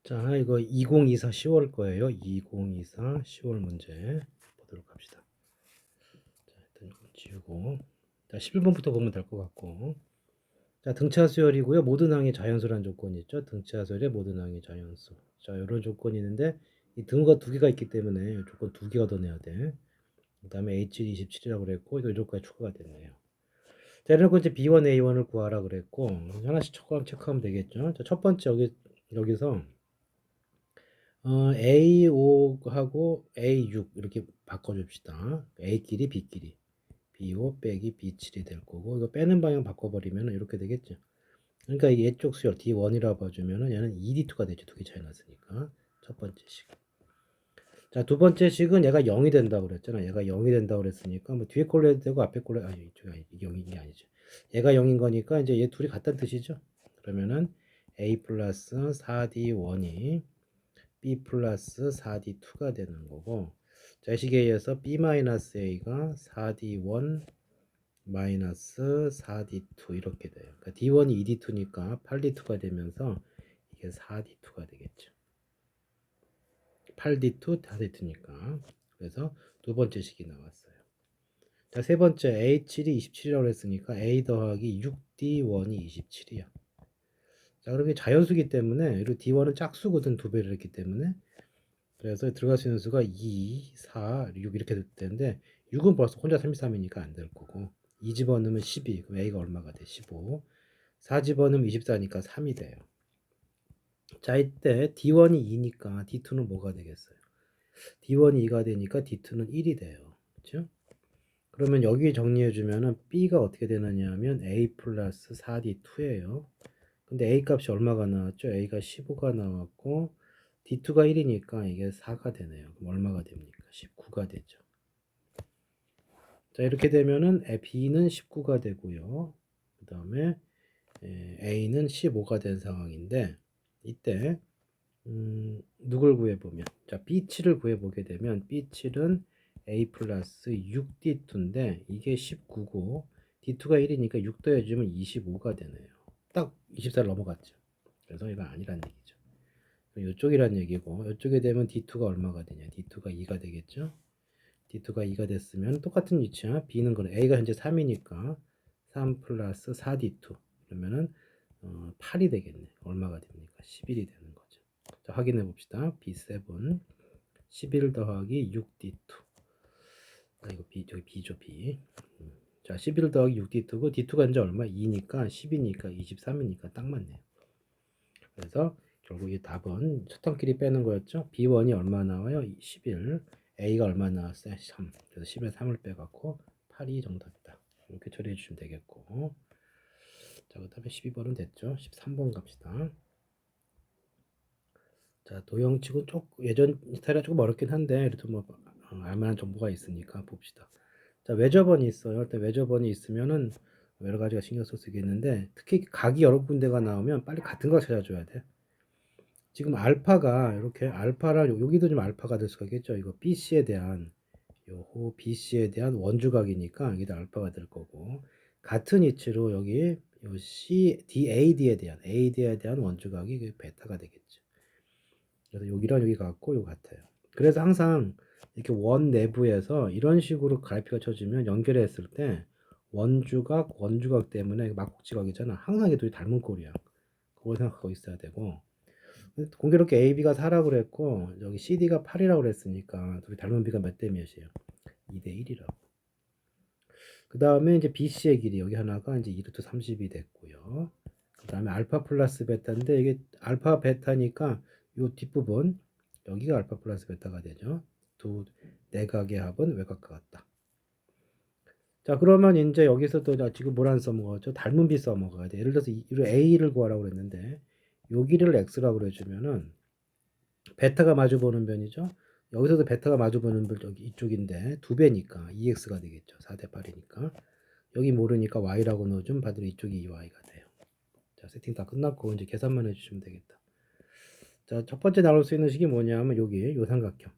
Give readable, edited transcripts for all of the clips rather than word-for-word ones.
자, 이거 2024 10월 거예요. 2024 10월 문제 보도록 합시다. 자, 일단 이거 지우고. 자, 11번부터 보면 될 것 같고. 자, 등차 수열이고요. 모든 항의 자연수란 조건이 있죠. 등차 수열의 모든 항의 자연수. 자, 이런 조건이 있는데 이 등호가 두 개가 있기 때문에 조건 두 개가 더 내야 돼. 그다음에 H1 27이라고 그랬고 또 이쪽까지 추가가 됐네요. 자, 이래놓고 이제 B1, A1을 구하라 그랬고 하나씩 체크하면 되겠죠. 자, 첫 번째 여기서 A5하고 A6 이렇게 바꿔줍시다. A끼리 B끼리 B5 빼기 B7이 될 거고 이거 빼는 방향 바꿔버리면 이렇게 되겠죠. 그러니까 얘 쪽 수열 D1이라고 봐주면은 얘는 2D2가 되죠. 두 개 차이 났으니까 첫 번째 식. 자, 두 번째 식은 얘가 0이 된다고 그랬잖아. 얘가 0이 된다고 그랬으니까 뭐 뒤에 걸로 해도 되고 앞에 걸로 아니 이쪽 이게 0인 게 아니죠. 얘가 0인 거니까 이제 얘 둘이 같다는 뜻이죠. 그러면은 A 플러스 4D1이 B 플러스 4D2가 되는 거고 자식에 의해서 B-A가 4D1 마이너스 4D2 이렇게 돼요. 그러니까 D1이 2D2니까 8D2가 되면서 이게 4D2가 되겠죠. 8D2, 4D2니까. 그래서 두 번째 식이 나왔어요. 자, 세 번째 A7이 27이라고 했으니까 A 더하기 6D1이 27이야. 자, 그러면 자연수기 때문에 그리고 D1은 짝수거든 두 배를 했기 때문에 그래서 들어갈 수 있는 수가 2, 4, 6 이렇게 될 텐데 6은 벌써 혼자 33이니까 안 될 거고 2 집어넣으면 12 그럼 A가 얼마가 돼? 15 4 집어넣으면 24니까 3이 돼요. 자, 이때 D1이 2니까 D2는 뭐가 되겠어요? D1이 2가 되니까 D2는 1이 돼요. 그렇죠? 그러면 여기 정리해주면은 B가 어떻게 되느냐 하면 A 플러스 4D2예요. 근데 A 값이 얼마가 나왔죠? A가 15가 나왔고 D2가 1이니까 이게 4가 되네요. 그럼 얼마가 됩니까? 19가 되죠. 자, 이렇게 되면은 B는 19가 되고요. 그 다음에 A는 15가 된 상황인데 이때 누굴 구해보면 자 B7을 구해보게 되면 B7은 A 플러스 6D2인데 이게 19고 D2가 1이니까 6 더해주면 25가 되네요. 딱 24를 넘어갔죠. 그래서 이거 아니란 얘기죠. 이쪽이란 얘기고 이쪽에 되면 D2가 얼마가 되냐 D2가 2가 되겠죠. D2가 2가 됐으면 똑같은 위치야. B는 그래 A가 현재 3이니까 3 플러스 4D2 그러면은 8이 되겠네. 얼마가 됩니까? 11이 되는 거죠. 자, 확인해 봅시다. B7 11 더하기 6D2 아 이거 B 저기 B죠 B. 자 11 더하기 6D2고 D2가 현재 얼마? 2니까 10이니까 23이니까 딱 맞네요. 그래서 결국 이 답은 첫 단끼리 빼는 거였죠. B1이 얼마 나와요? 11. A가 얼마 나왔어요? 3. 그래서 10에 3을 빼갖고 8이 정답이다. 이렇게 처리해 주시면 되겠고. 자, 그 다음에 12번은 됐죠. 13번 갑시다. 자, 도형치고 예전 스타일이 조금 어렵긴 한데, 그래도 뭐, 알만한 정보가 있으니까 봅시다. 자, 외접원이 있어요. 일단 외접원이 있으면은 여러 가지가 신경 써서 쓰겠는데, 특히 각이 여러 군데가 나오면 빨리 같은 걸 찾아줘야 돼. 지금 알파가 이렇게 알파랑 여기도 좀 알파가 될 수가 있겠죠. 이거 BC에 대한 요호 BC에 대한 원주각이니까 여기도 알파가 될 거고 같은 이치로 여기 요 C DAD에 대한 AD에 대한 원주각이 베타가 되겠죠. 그래서 여기랑 여기 같고 요 같아요. 그래서 항상 이렇게 원 내부에서 이런 식으로 그래프가 쳐지면 연결했을 때 원주각 때문에 막국지각이잖아. 항상 이게 둘이 닮은 꼴이야. 그걸 생각하고 있어야 되고 공교롭게 AB가 4라고 그랬고 여기 CD가 8이라고 그랬으니까 둘이 닮은 비가 몇 대 몇이에요? 2대 1이라고. 그 다음에 이제 BC의 길이 여기 하나가 이제 2루트 30이 됐고요. 그 다음에 알파 플러스 베타인데 이게 알파 베타니까 이 뒷부분 여기가 알파 플러스 베타가 되죠. 두 내각의 합은 외곽과 같다. 자, 그러면 이제 여기서도 지금 뭘 안 써먹었죠? 닮은 비 써먹어야 돼. 예를 들어서 A를 구하라고 그랬는데 여기를 X라고 그래주면은 베타가 마주보는 변이죠. 여기서도 베타가 마주보는 변 여기 이쪽인데 두 배니까 2x가 되겠죠. 4대 8이니까 여기 모르니까 y라고 넣어주면 반대로 이쪽이 2y가 돼요. 자, 세팅 다 끝났고 이제 계산만 해주시면 되겠다. 자, 첫 번째 나올 수 있는 식이 뭐냐면 여기 요 삼각형.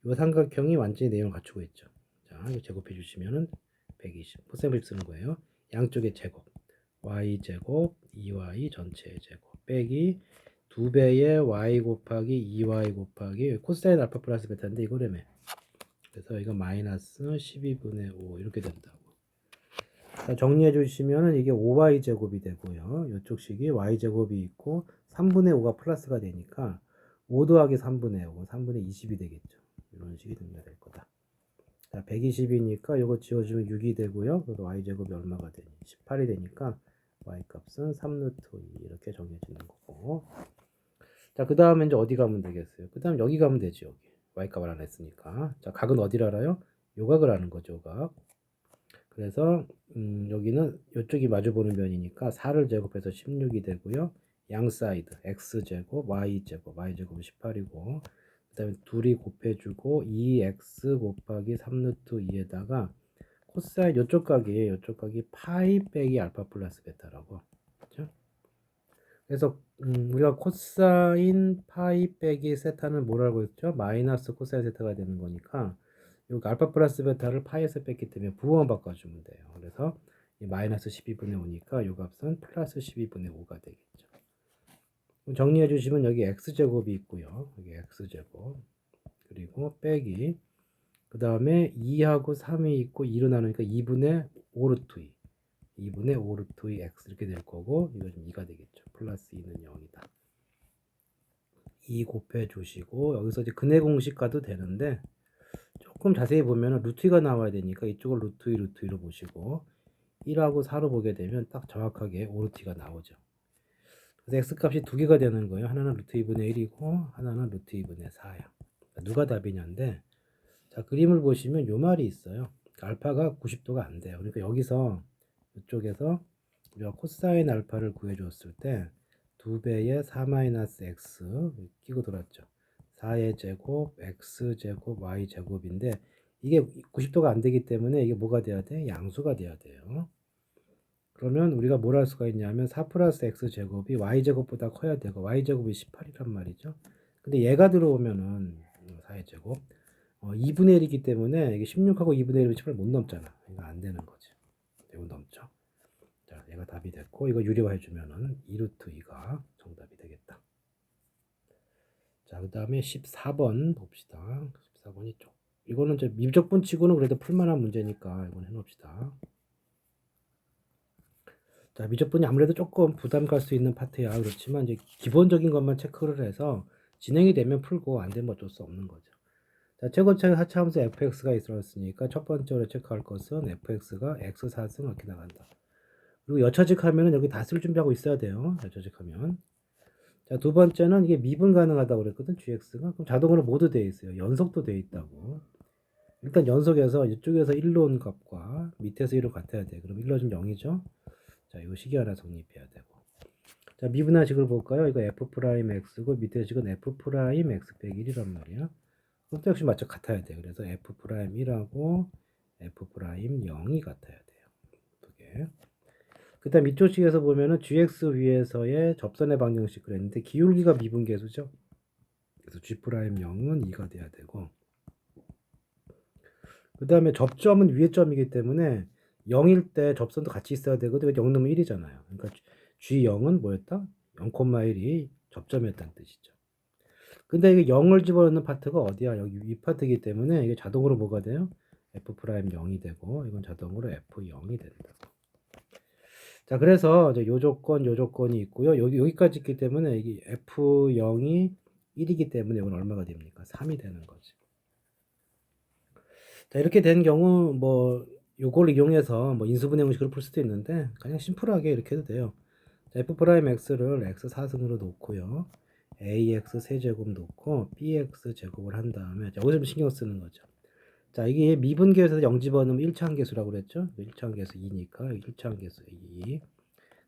요 삼각형이 완전히 내용을 갖추고 있죠. 자, 이거 제곱해 주시면은 120. 포셈을 쓰는 거예요. 양쪽의 제곱. y제곱 2y 전체의 제곱 빼기 2배의 y 곱하기 2y 곱하기 코사인 알파 플러스 베타인데 이거라며. 그래서 이거 마이너스 12분의 5 이렇게 된다고. 자, 정리해 주시면은 이게 5y 제곱이 되고요. 이쪽 식이 y 제곱이 있고 3분의 5가 플러스가 되니까 5 더하기 3분의 5, 3분의 20이 되겠죠. 이런 식이 등장될 거다. 자, 120이니까 이거 지워주면 6이 되고요. 그래서 y 제곱이 얼마가 되니? 18이 되니까 y 값은 3루트 2 이렇게 정해지는 거고. 자, 그 다음에 이제 어디 가면 되겠어요? 그 다음 여기 가면 되지, 여기. y 값을 안 했으니까. 자, 각은 어디를 알아요? 요각을 아는 거죠, 요각. 그래서 여기는 이쪽이 마주보는 면이니까 4를 제곱해서 16이 되고요. 양 사이드 x제곱 y제곱 y제곱은 18이고 그 다음에 둘이 곱해주고 2x 곱하기 3루트 2에다가 코사인 이쪽 각이 파이 빼기 알파 플러스 베타라고. 그렇죠? 그래서 우리가 코사인 파이 빼기 세타는 뭐라고 했죠? 마이너스 코사인 세타가 되는 거니까 여기 알파 플러스 베타를 파이에서 뺐기 때문에 부호만 바꿔주면 돼요. 그래서 이 마이너스 12분의 5니까 이 값은 플러스 12분의 5가 되겠죠. 정리해 주시면 여기 x제곱이 있고요. 여기 x제곱 그리고 빼기 그 다음에 2하고 3이 있고 2로 나누니까 2분의 5 루트 2 2분의 5 루트 2 x 이렇게 될 거고 이거 좀 2가 되겠죠. 플러스 2는 0이다. 2 곱해 주시고 여기서 이제 근해 공식 가도 되는데 조금 자세히 보면 루트 2가 나와야 되니까 이쪽을 루트 2 루트 2로 보시고 1하고 4로 보게 되면 딱 정확하게 5 루트 2가 나오죠. 그래서 x 값이 두 개가 되는 거예요. 하나는 루트 2분의 1이고 하나는 루트 2분의 4야. 누가 답이냐인데 자 그림을 보시면 요 말이 있어요. 알파가 90도가 안 돼요. 그러니까 여기서 이쪽에서 우리가 코사인 알파를 구해줬을 때 2배의 4-x 끼고 돌았죠. 4의 제곱, x제곱, y제곱인데 이게 90도가 안 되기 때문에 이게 뭐가 돼야 돼? 양수가 돼야 돼요. 그러면 우리가 뭘 할 수가 있냐면 4 플러스 x제곱이 y제곱보다 커야 되고 y제곱이 18이란 말이죠. 근데 얘가 들어오면은 4의 제곱 2분의 1이기 때문에 이게 16하고 2분의 1이면 18 못 넘잖아. 이거 안 되는 거지. 이거 넘죠. 자, 얘가 답이 됐고 이거 유리화해 주면은 2루트 2가 정답이 되겠다. 자, 그 다음에 14번 봅시다. 14번이 쪽. 이거는 이제 미적분 치고는 그래도 풀만한 문제니까 이건 해놓읍시다. 자, 미적분이 아무래도 조금 부담 갈 수 있는 파트야. 그렇지만 이제 기본적인 것만 체크를 해서 진행이 되면 풀고 안 되면 어쩔 수 없는 거죠. 자, 최고차의 하차함수 fx가 있었으니까 첫 번째로 체크할 것은 fx가 x 4승 이렇게 나간다. 그리고 여차직하면은 여기 다 쓸 준비하고 있어야 돼요. 여차직하면. 자, 두 번째는 이게 미분 가능하다고 그랬거든, gx가. 그럼 자동으로 모두 되어 있어요. 연속도 되어 있다고. 일단 연속에서 이쪽에서 1로 온 값과 밑에서 1로 같아야 돼. 그럼 1로 좀 0이죠. 자, 이거 식이 하나 성립해야 되고. 자, 미분화식을 볼까요? 이거 f'x고 밑에 식은 f'x 빼기 1이란 말이야. 그럼 또 역시 맞춰 같아야 돼. 그래서 f'1하고 f'0이 같아야 돼요. 두 개. 그 다음 이쪽 식에서 보면은 gx 위에서의 접선의 방정식 그랬는데 기울기가 미분계수죠. 그래서 g'0은 2가 돼야 되고 그 다음에 접점은 위에 점이기 때문에 0일 때 접선도 같이 있어야 되거든요. 0 넣으면 1이잖아요. 그러니까 g0은 뭐였다? 0,1이 접점이었다는 뜻이죠. 근데 이게 0을 집어넣는 파트가 어디야? 여기 위 파트이기 때문에 이게 자동으로 뭐가 돼요? f'0이 되고 이건 자동으로 f0이 된다. 자, 그래서 이제 요 조건이 있고요. 여기까지 있기 때문에 이게 f0이 1이기 때문에 이건 얼마가 됩니까? 3이 되는 거지. 자, 이렇게 된 경우 뭐 요걸 이용해서 뭐 인수분해 공식을 풀 수도 있는데 그냥 심플하게 이렇게 해도 돼요. 자, f'x를 x 4승으로 놓고요. ax 세제곱 놓고 bx 제곱을 한 다음에 여기서 좀 신경 쓰는 거죠. 자, 이게 미분계에서 0 집어넣으면 1차항계수라고 그랬죠? 1차항계수 2니까 1차항계수 2.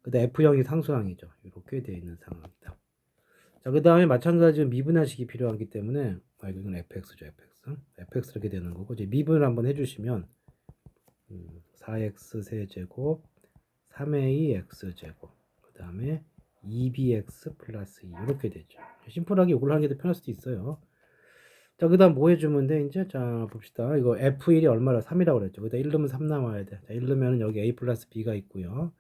그 다음 F형이 상수항이죠. 이렇게 되어 있는 상황이다. 자, 그 다음에 마찬가지로 미분화식이 필요하기 때문에 이건 fx죠, fx 이렇게 되는 거고 이제 미분을 한번 해주시면 4x 세제곱 3ax 제곱 그 다음에 2bx 플러스 2 이렇게 되죠. 심플하게 이걸 하는 게 더 편할 수도 있어요. 자, 그 다음 뭐 해주면 돼? 이제 자 봅시다. 이거 f1이 얼마라? 3이라고 그랬죠. 그다 1 넣으면 3 나와야 돼. 자, 1 넣으면 여기 a 플러스 b가 있고요.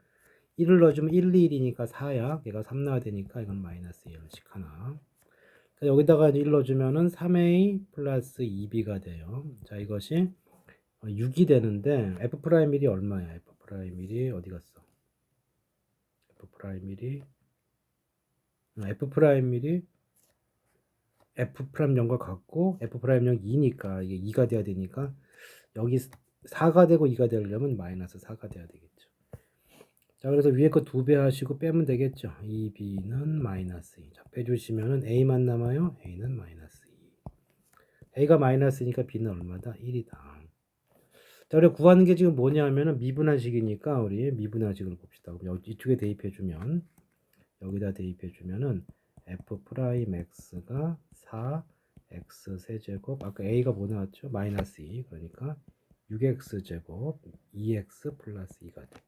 1을 넣어주면 1, 2, 1이니까 4야. 얘가 3 나와야 되니까 이건 마이너스 1씩 하나. 여기다가 1 넣어주면은 3a 플러스 2b가 돼요. 자, 이것이 6이 되는데 f'1이 얼마야? f'1이 어디 갔어? f'1이 f'1이 f'0과 같고 f'0 2니까 이게 2가 돼야 되니까 여기 4가 되고 2가 되려면 마이너스 4가 돼야 되겠죠. 자, 그래서 위에 거 2배 하시고 빼면 되겠죠. 2b는 마이너스 2. 자, 빼주시면은 a만 남아요. a는 마이너스 2. a가 마이너스니까 b는 얼마다? 1이다. 자, 우리가 구하는 게 지금 뭐냐면은 미분한식이니까 우리 미분한식을 봅시다. 그럼 이쪽에 대입해주면 여기다 대입해주면은 f 프라임 x가 4 x 세제곱 아까 a가 뭐 나왔죠? 마이너스 2 그러니까 6x 제곱 2x 플러스 2가 돼.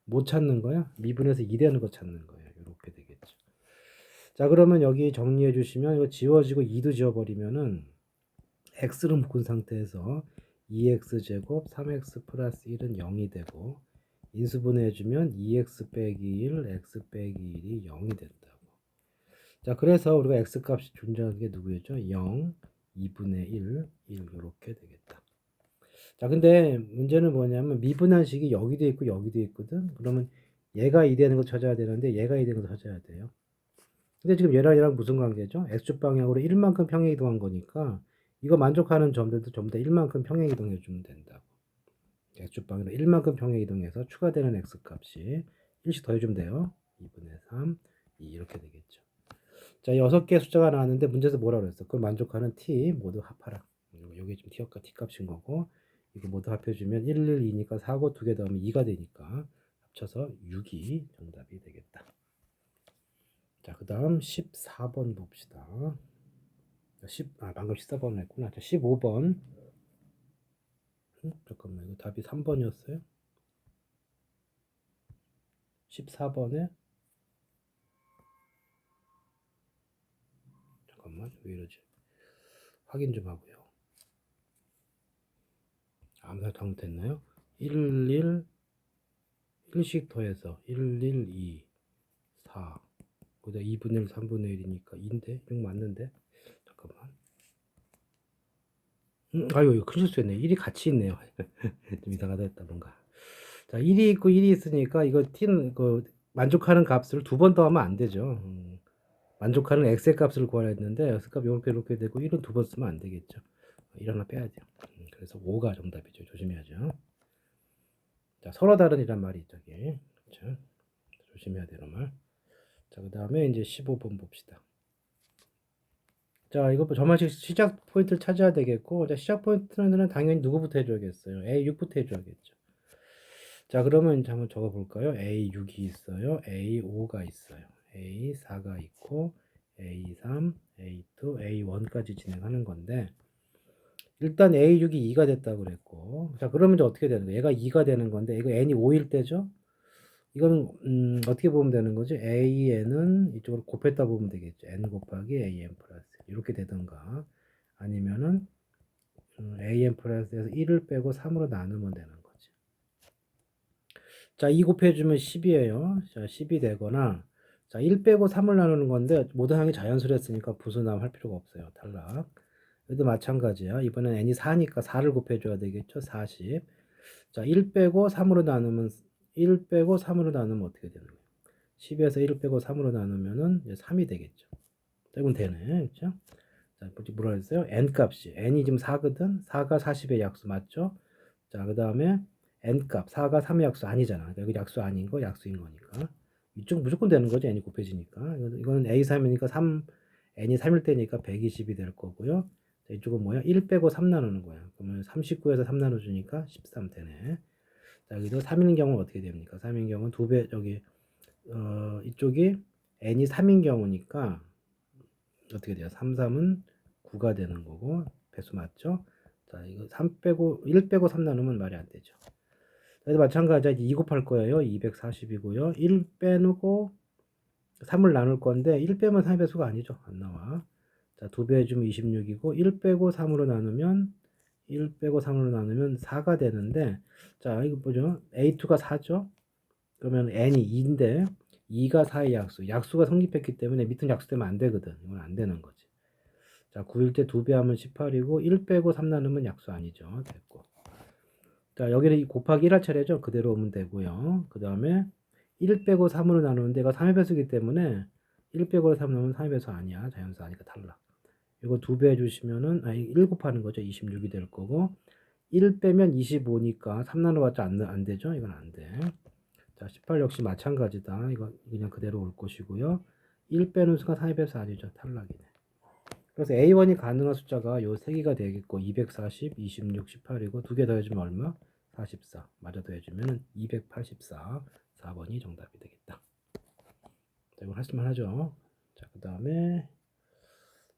뭐 찾는 거야? 미분해서 2 되는 거 찾는 거예요. 이렇게 되겠죠. 자, 그러면 여기 정리해 주시면 이거 지워지고 2도 지워버리면은 x를 묶은 상태에서 2x 제곱 3x 플러스 1은 0이 되고 인수분해 해주면 2x 빼기 1 x 빼기 1이 0이 된다고. 자, 그래서 우리가 x 값이 존재하는 게 누구였죠? 0, 2분의 1, 1 이렇게 되겠다. 자, 근데 문제는 뭐냐면 미분한식이 여기도 있고 여기도 있거든. 그러면 얘가 2 되는 거 찾아야 되는데 얘가 2 되는 거 찾아야 돼요. 근데 지금 얘랑 무슨 관계죠? x축 방향으로 1만큼 평행 이동한 거니까 이거 만족하는 점들도 전부 다 1만큼 평행 이동해 주면 된다고. x축 방향으로 1만큼 평행 이동해서 추가되는 x값이 1씩 더해주면 돼요. 2분의 3, 2 이렇게 되겠죠. 자, 6개의 숫자가 나왔는데 문제에서 뭐라 그랬어? 그걸 만족하는 t 모두 합하라. 여기 지금 t 값인 거고 이거 모두 합해주면 1, 1, 2니까 4고 2개 더하면 2가 되니까 합쳐서 6이 정답이 되겠다. 자, 그 다음 14번 봅시다. 방금 14번 했구나. 자, 15번. 잠깐만, 이거 답이 3번이었어요? 14번에 잠깐만, 왜 이러지? 확인 좀 하고요. 아무나 잘못했나요? 1, 1씩 더해서 1, 1, 2, 4. 그다 2분의 1, 3분의 1이니까 2인데? 6 맞는데? 잠깐만. 아유, 이거 큰 실수했네. 1이 같이 있네요. 좀 이상하다 했다, 뭔가. 자, 1이 있고 1이 있으니까 이거 t는 그 만족하는 값을 2번 더하면 안 되죠. 만족하는 x의 값을 구하려 했는데 x 값 이렇게 되고 1은 2번 쓰면 안 되겠죠. 1 하나 빼야 돼요. 그래서 5가 정답이죠. 조심해야죠. 자, 서로 다른이란 말이 있죠. 그렇죠? 조심해야 되는 말. 자, 그 다음에 이제 15번 봅시다. 자, 이거 저만식 시작 포인트를 찾아야 되겠고, 자, 시작 포인트는 당연히 누구부터 해줘야겠어요? A6부터 해줘야겠죠. 자, 그러면 이제 한번 적어 볼까요? A6이 있어요. A5가 있어요. A4가 있고, A3, A2, A1까지 진행하는 건데, 일단 A6이 2가 됐다고 그랬고, 자, 그러면 이제 어떻게 되는 거예요? 얘가 2가 되는 건데, 이거 N이 5일 때죠? 이거는, 어떻게 보면 되는 거지? AN은 이쪽으로 곱했다 보면 되겠죠. N 곱하기 AN 플러스. 이렇게 되던가, 아니면은, AN 플러스에서 1을 빼고 3으로 나누면 되는 거지. 자, 2 곱해주면 10이에요. 자, 10이 되거나, 자, 1 빼고 3을 나누는 건데, 모든 항이 자연수로 했으니까 부수남 할 필요가 없어요. 탈락. 여기도 마찬가지야. 이번엔 n이 4니까 4를 곱해줘야 되겠죠. 40. 자, 1 빼고 3으로 나누면, 1 빼고 3으로 나누면 어떻게 되는 거예요? 10에서 1 빼고 3으로 나누면은 이제 3이 되겠죠. 이건 되네. 그죠? 자, 뭐라 그랬어요? n 값이. n이 지금 4거든? 4가 40의 약수 맞죠? 자, 그 다음에 n값 4가 3의 약수 아니잖아. 여기 약수 아닌 거 약수인 거니까 이쪽 무조건 되는 거죠. n이 곱해지니까 이거는 a3이니까 3 n이 3일 때니까 120이 될 거고요. 자, 이쪽은 뭐야? 1 빼고 3 나누는 거야. 그러면 39에서 3 나눠주니까 13 되네. 자, 여기도 3인 경우는 어떻게 됩니까? 3인 경우는 2배 저기 이쪽이 n이 3인 경우니까 어떻게 돼요? 3, 3은 9가 되는 거고 배수 맞죠? 자, 이거 3 빼고 1 빼고 3 나누면 말이 안 되죠. 그래서 마찬가지로 2 곱할 거예요. 240이고요. 1 빼놓고 3을 나눌 건데 1 빼면 3의 배수가 아니죠. 안 나와. 자, 2배 해주면 26이고 1 빼고 3으로 나누면 1 빼고 3으로 나누면 4가 되는데 자, 이거 보죠. A2가 4죠. 그러면 n이 2인데 2가 4의 약수. 약수가 성립했기 때문에 밑은 약수되면 안 되거든. 이건 안 되는 거지. 자, 9일 때 2배 하면 18이고 1 빼고 3 나누면 약수 아니죠. 됐고. 자, 여기는 곱하기 1할 차례죠. 그대로 오면 되고요. 그 다음에 1 빼고 3으로 나누는데 이거 3의 배수기 때문에 1 빼고 3 나누면 3의 배수 아니야. 자연수 아니까 탈락. 이거 2배 해주시면은 1 곱하는 거죠. 26이 될 거고 1 빼면 25니까 3 나눠봤자 안 되죠. 이건 안 돼. 자, 18 역시 마찬가지다. 이거 그냥 그대로 올 것이고요. 1 빼는 수가 3의 배수 아니죠. 탈락이네. 그래서 A1이 가능한 숫자가 요 3개가 되겠고 240, 26, 18이고 2개 더해주면 얼마? 44. 마저 더해주면 284. 4번이 정답이 되겠다. 자, 이건 할수만 하죠. 자, 그 다음에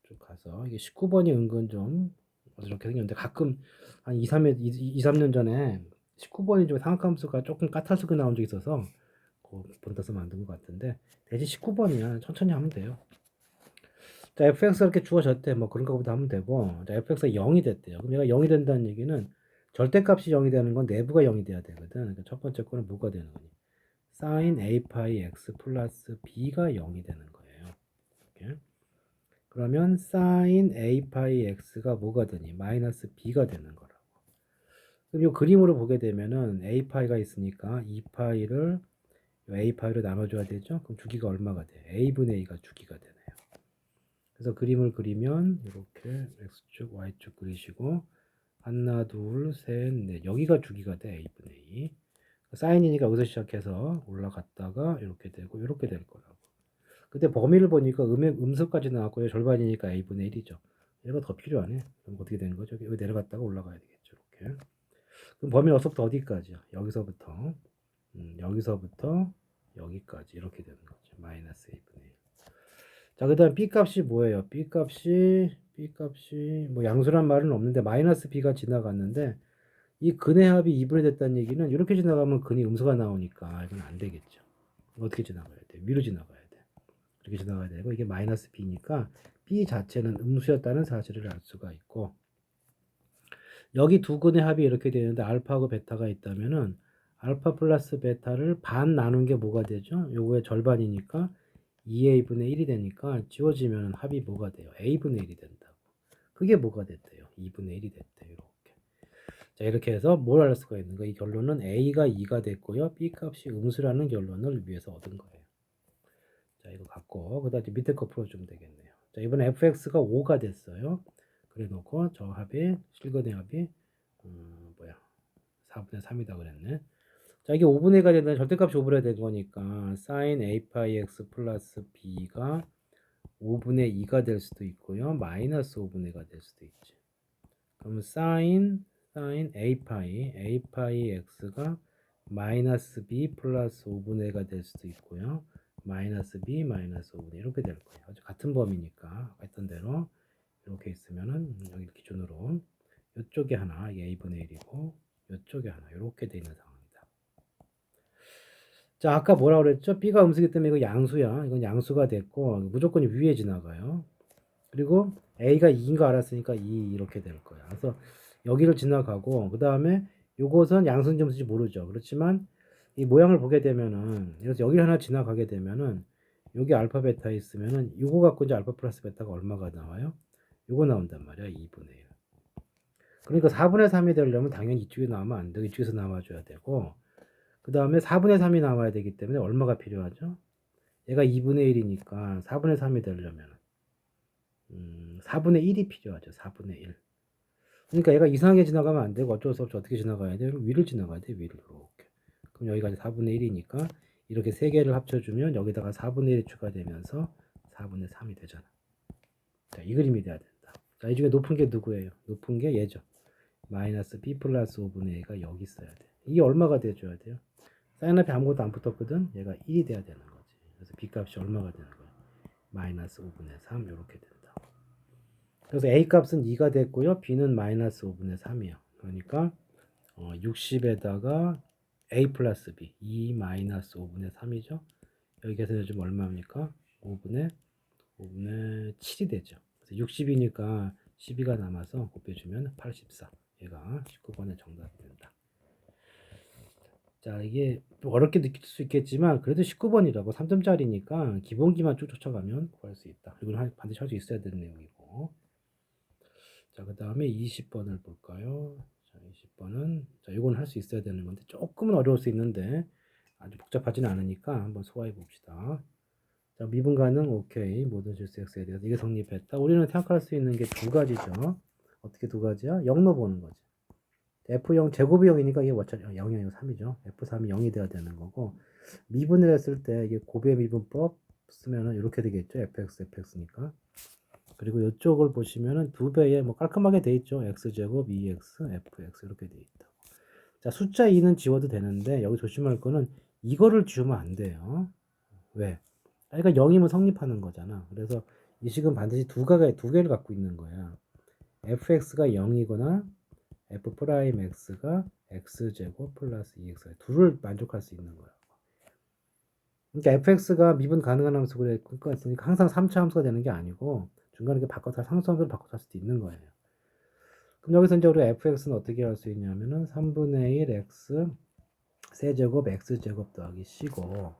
쭉 가서 이게 19번이 은근 좀 어저렇게 생겼는데 가끔 한 2, 3년 전에 19번이 좀 삼각함수가 조금 까탈스크 나온 적이 있어서 본따서 만든 것 같은데 대신 19번이야. 천천히 하면 돼요. 자, fx가 이렇게 주어졌대. 뭐 그런 거보다 하면 되고, 자, fx가 0이 됐대요. 그럼 얘가 0이 된다는 얘기는 절대값이 0이 되는 건 내부가 0이 돼야 되거든. 그러니까 첫 번째 거는 뭐가 되는 거니? sin a 파이 x 플러스 b가 0이 되는 거예요. 이렇게. 그러면 sin a 파이 x가 뭐가 되니? 마이너스 b가 되는 거라고. 그럼 이 그림으로 보게 되면은 a 파이가 있으니까 2 파이를 a 파이로 나눠줘야 되죠? 그럼 주기가 얼마가 돼? a분의 a가 주기가 되네요. 그래서 그림을 그리면 이렇게 x축, y축 그리시고 하나, 둘, 셋, 넷. 여기가 주기가 돼. a분의 2. 사인이니까 여기서 시작해서 올라갔다가 이렇게 되고 이렇게 될 거라고. 근데 범위를 보니까 음수까지 나왔고요. 절반이니까 a분의 1이죠. 얘가 더 필요하네. 그럼 어떻게 되는 거죠? 여기 내려갔다가 올라가야 되겠죠. 이렇게. 그럼 범위는 어디서부터 어디까지요? 여기서부터 여기까지 이렇게 되는 거죠. 마이너스 a분의 1. 자, 그 다음 B값이 뭐예요? B값이 뭐 양수란 말은 없는데 마이너스 B가 지나갔는데 이 근의 합이 2분의 됐다는 얘기는 이렇게 지나가면 근이 음수가 나오니까 이건 안 되겠죠. 어떻게 지나가야 돼? 위로 지나가야 돼. 이렇게 지나가야 되고 이게 마이너스 B니까 B 자체는 음수였다는 사실을 알 수가 있고 여기 두 근의 합이 이렇게 되는데 알파하고 베타가 있다면은 알파 플러스 베타를 반 나눈 게 뭐가 되죠? 요거의 절반이니까 2a분의 1이 되니까 지워지면 합이 뭐가 돼요? a분의 1이 된다고. 그게 뭐가 됐대요? 2분의 1이 됐대요. 이렇게. 자, 이렇게 해서 뭘 알 수가 있는 거? 이 결론은 a가 2가 됐고요. b 값이 음수라는 결론을 위해서 얻은 거예요. 자, 이거 갖고 그다음에 밑에 거 풀어주면 되겠네요. 자, 이번에 fx가 5가 됐어요. 그래 놓고 저 합이 실근의 합이 4분의 3이다 그랬네. 자, 이게 5분의 1가 된다는 절대값이 5분의 1된 거니까 sin a 파이 x 플러스 b가 5분의 2가 될 수도 있고요. 마이너스 5분의 1가 될 수도 있지. 그럼 sin a 파이 x가 마이너스 b 플러스 5분의 1가 될 수도 있고요. 마이너스 b 마이너스 5분의 1 이렇게 될 거예요. 아주 같은 범위니까 했던 대로 이렇게 있으면은 여기 기준으로 이쪽에 하나 a분의 1이고 이쪽에 하나 이렇게 돼 있는 상황입니다. 자, 아까 뭐라 그랬죠? b가 음수기 때문에 이거 양수야. 이건 양수가 됐고 무조건 위에 지나가요. 그리고 a가 2인 거 알았으니까 2 이렇게 될 거야. 그래서 여기를 지나가고 그 다음에 요것은 양수인지 음수인지 모르죠. 그렇지만 이 모양을 보게 되면은 그래서 여기를 하나 지나가게 되면은 여기 알파 베타 있으면은 요거 갖고 이제 알파 플러스 베타가 얼마가 나와요? 요거 나온단 말이야. 2분의 1. 그러니까 4분의 3이 되려면 당연히 이쪽에 나오면 안 되고 이쪽에서 나와줘야 되고 그 다음에 4분의 3이 나와야 되기 때문에 얼마가 필요하죠? 얘가 2분의 1이니까 4분의 3이 되려면 4분의 1이 필요하죠. 4분의 1. 그러니까 얘가 이상하게 지나가면 안 되고 어쩔 수 없이 어떻게 지나가야 돼요? 위를 지나가야 돼. 위를 이렇게. 그럼 여기가 4분의 1이니까 이렇게 세 개를 합쳐주면 여기다가 4분의 1이 추가되면서 4분의 3이 되잖아. 자, 이 그림이 돼야 된다. 자, 이 중에 높은 게 누구예요? 높은 게 얘죠. 마이너스 b 플러스 5분의 1가 여기 있어야 돼. 이게 얼마가 돼줘야 돼요? 사인 앞에 아무것도 안 붙었거든. 얘가 1이 돼야 되는 거지. 그래서 b 값이 얼마가 되는 거야? 마이너스 5분의 3 이렇게 된다. 그래서 a 값은 2가 됐고요. b는 마이너스 5분의 3이에요. 그러니까 60에다가 a 플러스 b 2 마이너스 5분의 3이죠. 여기 계산해주면 얼마입니까? 5분의 7이 되죠. 그래서 60이니까 12가 남아서 곱해주면 84. 얘가 19번의 정답이 된다. 자, 이게 좀 어렵게 느낄 수 있겠지만 그래도 19번이라고 3점짜리니까 기본기만 쭉 쫓아가면 구할 수 있다. 이건 반드시 할 수 있어야 되는 내용이고. 자, 그 다음에 20번을 볼까요? 자, 20번은 자, 이건 할 수 있어야 되는 건데 조금은 어려울 수 있는데 아주 복잡하지는 않으니까 한번 소화해 봅시다. 자, 미분 가능 오케이. 모든 실수 x에 대해서 이게 성립했다. 우리는 생각할 수 있는 게 두 가지죠. 어떻게 두 가지야? 0로 보는 거지. F0 제곱이 0이니까 이게 뭐죠? 0이 아니고 3이죠. F3이 0이 돼야 되는 거고 미분을 했을 때 이게 고배 미분법 쓰면은 이렇게 되겠죠. fx, fx니까. 그리고 이쪽을 보시면은 두 배에 뭐 깔끔하게 돼 있죠. x제곱, 2x, fx 이렇게 돼 있다. 자, 숫자 2는 지워도 되는데 여기 조심할 거는 이거를 지우면 안 돼요. 왜? 그러니까 0이면 성립하는 거잖아. 그래서 이 식은 반드시 두 개를 갖고 있는 거야. fx가 0이거나 f 프라임 x가 x제곱 플러스 2x 둘을 만족할 수 있는 거야. 그러니까 fx가 미분 가능한 함수를 끊고 있으니까 항상 3차 함수가 되는 게 아니고 중간에 이렇게 바꿔서 상수함수를 바꿔서 할 수도 있는 거예요. 그럼 여기서 이제 우리가 fx는 어떻게 할 수 있냐면은 3분의 1 x 세제곱 x제곱 더하기 c고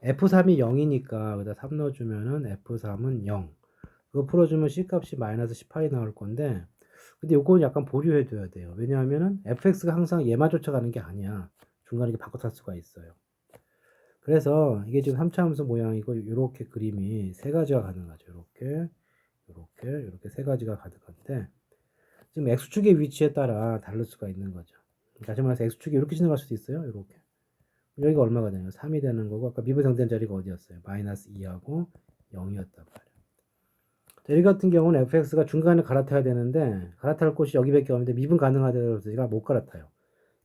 f3이 0이니까 여기다 3 넣어주면은 f3은 0. 그거 풀어주면 c값이 마이너스 18이 나올 건데 근데 요거는 약간 보류해 둬야 돼요. 왜냐하면은 fx가 항상 얘만 쫓아가는 게 아니야. 중간에 이렇게 바꿔 살 수가 있어요. 그래서 이게 지금 3차 함수 모양이고 이렇게 그림이 세 가지가 가능하죠. 이렇게 세 가지가 가능한데 지금 x축의 위치에 따라 다를 수가 있는 거죠. 다시 말해서 x축이 이렇게 지나갈 수도 있어요. 이렇게. 여기가 얼마가 되나요? 3이 되는 거고 아까 미분상된 자리가 어디였어요? 마이너스 2하고 0이었단 말이에요. 여기 같은 경우는 fx가 중간에 갈아타야 되는데 갈아탈 곳이 여기밖에 없는데 미분 가능하다고 해서 제가 못 갈아타요.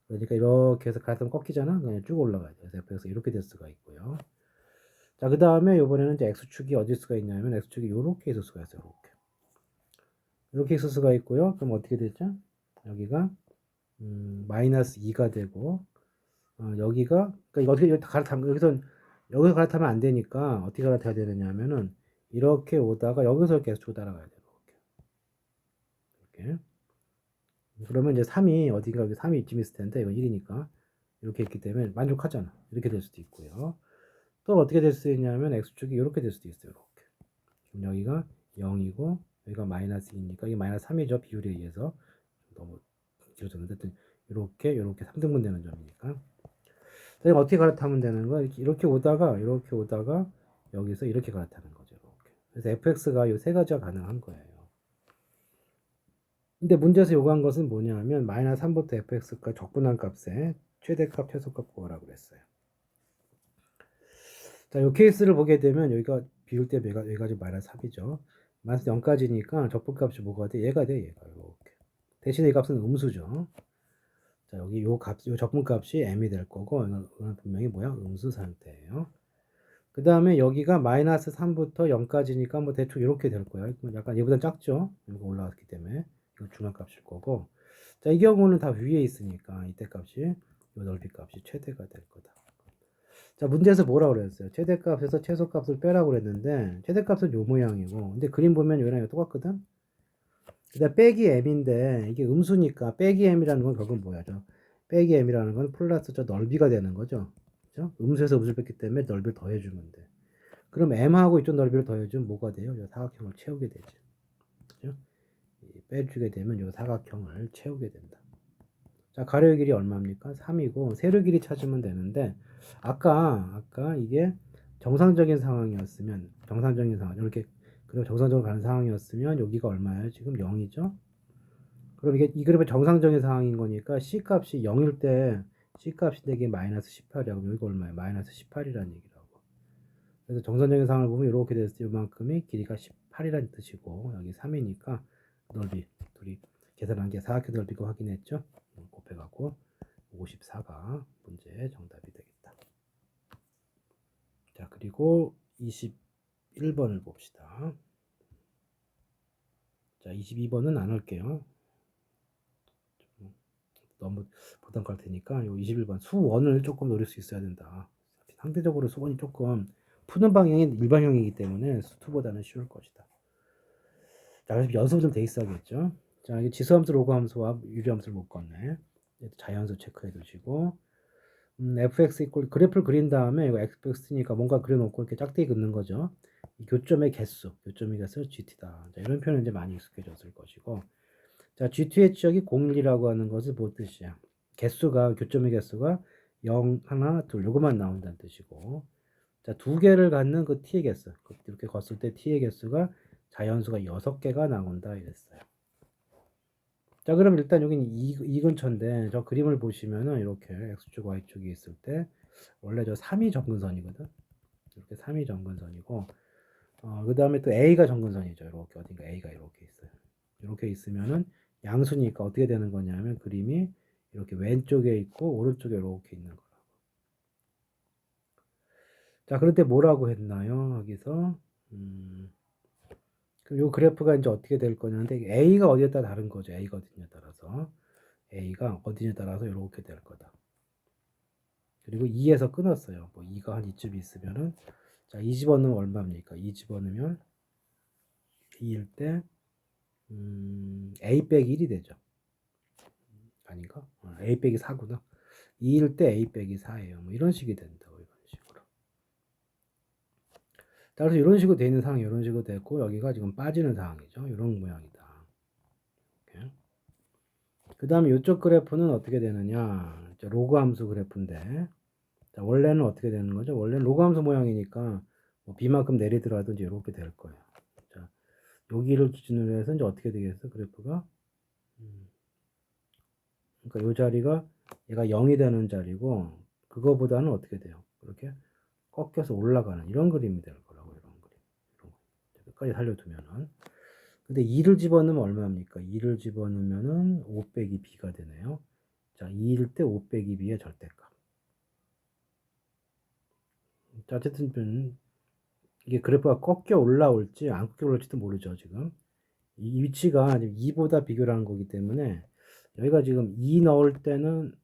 그러니까 이렇게 해서 갈아타면 꺾이잖아. 그냥 쭉 올라가야 돼요. 그래서 fx가 이렇게 될 수가 있고요. 자, 그 다음에 이번에는 이제 x축이 어디 수가 있냐면 x축이 이렇게 있을 수가 있어요. 이렇게 있을 수가 있고요. 그럼 어떻게 되죠? 여기가 마이너스 2가 되고 여기가 그러니까 이거 어떻게 갈아타면 여기서 갈아타면 안 되니까 어떻게 갈아타야 되느냐면은 이렇게 오다가 여기서 이렇게 x축 따라가야 돼요. 이렇게. 그러면 이제 3이 어디가 여기 3이 이쯤 있을 텐데 이건 1이니까 이렇게 있기 때문에 만족하잖아. 이렇게 될 수도 있고요. 또 어떻게 될 수 있냐면 x축이 이렇게 될 수도 있어요. 이렇게. 그럼 여기가 0이고 여기가 마이너스 2니까 이게 마이너스 3이죠. 비율에 의해서 너무 길어졌는데 이렇게 3등분 되는 점이니까. 자, 어떻게 갈아타면 되는 거야? 이렇게 오다가 여기서 이렇게 갈아타는 거죠. 이렇게. 그래서 fx가 이 세 가지가 가능한 거예요. 근데 문제에서 요구한 것은 뭐냐면 마이너스 3부터 fx까지 적분한 값에 최대값, 최소값 구하라고 그랬어요. 자, 이 케이스를 보게 되면 여기가 비울 때 여기가 지금 마이너스 3이죠. 마이너스 0까지니까 적분값이 뭐가 돼? 얘가 돼, 얘가. 이렇게. 대신에 이 값은 음수죠. 자, 여기 요 적분값이 m이 될 거고, 이건 분명히 뭐야? 음수 상태예요. 그 다음에 여기가 마이너스 3부터 0까지니까 뭐 대충 이렇게 될 거야. 약간 얘보다 작죠? 이거 올라갔기 때문에. 이거 중간값일 거고. 자, 이 경우는 다 위에 있으니까 이때 값이, 이 넓이 값이 최대가 될 거다. 자, 문제에서 뭐라고 그랬어요? 최대값에서 최소값을 빼라고 그랬는데, 최대값은 요 모양이고, 근데 그림 보면 얘랑 똑같거든? 그다음 빼기 m인데, 이게 음수니까 빼기 m이라는 건 결국은 뭐야? 빼기 m이라는 건 플러스 저 넓이가 되는 거죠. 그죠? 음수에서 음수를 뺐기 때문에 넓이를 더해주면 돼. 그럼 m하고 이쪽 넓이를 더해주면 뭐가 돼요? 이 사각형을 채우게 되죠. 그죠? 빼주게 되면 이 사각형을 채우게 된다. 자, 가로의 길이 얼마입니까? 3이고 세로 길이 찾으면 되는데 아까 이게 정상적인 상황이었으면 정상적인 상황 이렇게 그리고 정상적으로 가는 상황이었으면 여기가 얼마예요? 지금 0이죠? 그럼 이게 이 그림의 정상적인 상황인 거니까 C 값이 0일 때 C 값인데 이게 마이너스 18이야. 그럼 여기가 얼마예요? 마이너스 18이라는 얘기라고. 그래서 정상적인 상황을 보면 이렇게 됐을 때 이만큼이 길이가 18이라는 뜻이고 여기 3이니까 넓이 둘이 계산한 게 사각형 넓이고 확인했죠? 곱해갖고 54가 문제의 정답이 되겠다. 자, 그리고 21번을 봅시다. 자, 22번은 안 할게요. 너무 부담 갈 테니까 요 21번 수원을 조금 노릴 수 있어야 된다. 상대적으로 수원이 조금 푸는 방향이 일반형이기 때문에 수투보다는 쉬울 것이다. 자, 그래서 연습 좀 돼 있어야겠죠. 자, 이게 지수함수, 로그함수와 유리함수를 못 걷네. 자연수 체크해 두시고 fx 이퀄 그래프를 그린 다음에 이거 fx니까 뭔가 그려놓고 이렇게 짝대기 긋는 거죠. 이 교점의 개수, GT다. 자, 이런 표현은 이제 많이 익숙해졌을 것이고, 자, GT의 지역이 0,1이라고 하는 것은 뭐 뜻이야? 개수가 교점의 개수가 0, 1, 2 요것만 나온다는 뜻이고, 자, 두 개를 갖는 그 t의 개수, 이렇게 걷을 때 t의 개수가 자연수가 6개가 나온다 이랬어요. 자, 그럼 일단 여기는 이 근처인데 저 그림을 보시면은 이렇게 x축 y축이 있을 때 원래 저 3이 정근선이거든. 이렇게 3이 정근선이고 그 다음에 또 a가 정근선이죠. 이렇게 어딘가 a가 이렇게 있어요. 이렇게 있으면은 양수니까 어떻게 되는 거냐면 그림이 이렇게 왼쪽에 있고 오른쪽에 이렇게 있는 거라고. 자, 그런데 뭐라고 했나요? 여기서 그럼 요 그래프가 이제 어떻게 될 거냐는데 a가 어디에 따라 다른 거죠. a가 어디냐에 따라서 a가 어디냐에 따라서 이렇게 될 거다. 그리고 2에서 끊었어요. 뭐 2가 한 이쯤 있으면은 자, 2 집어넣으면 얼마입니까? 2 집어넣으면 2일 때 a 빼기 1이 되죠. 아닌가? a 빼기 4구나. 2일 때 a 빼기 4예요. 뭐 이런 식이 된다고 이런 식으로. 따라서 이런 식으로 되어 있는 상황이 이런 식으로 됐고 여기가 지금 빠지는 상황이죠. 이런 모양이다. 그 다음에 이쪽 그래프는 어떻게 되느냐? 로그 함수 그래프인데 자, 원래는 어떻게 되는 거죠? 원래는 로그 함수 모양이니까 뭐 b만큼 내리더라도 이제 이렇게 될 거예요. 자, 여기를 기준으로 해서 이제 어떻게 되겠어? 그래프가 그러니까 이 자리가 얘가 0이 되는 자리고 그거보다는 어떻게 돼요? 그렇게 꺾여서 올라가는 이런 그림이 될 거라고 이런 그림. 이런 거. 끝까지 살려두면은 근데 2를 집어넣으면 얼마입니까? 2를 집어넣으면은 5 빼기 b가 되네요. 자, 2일 때 5 빼기 b의 절대값. 자, 어쨌든 이게 그래프가 꺾여 올라올지 안 꺾여 올라올지도 모르죠, 지금. 이 위치가 지금 2보다 비교를 한 거기 때문에 여기가 지금 2 넣을 때는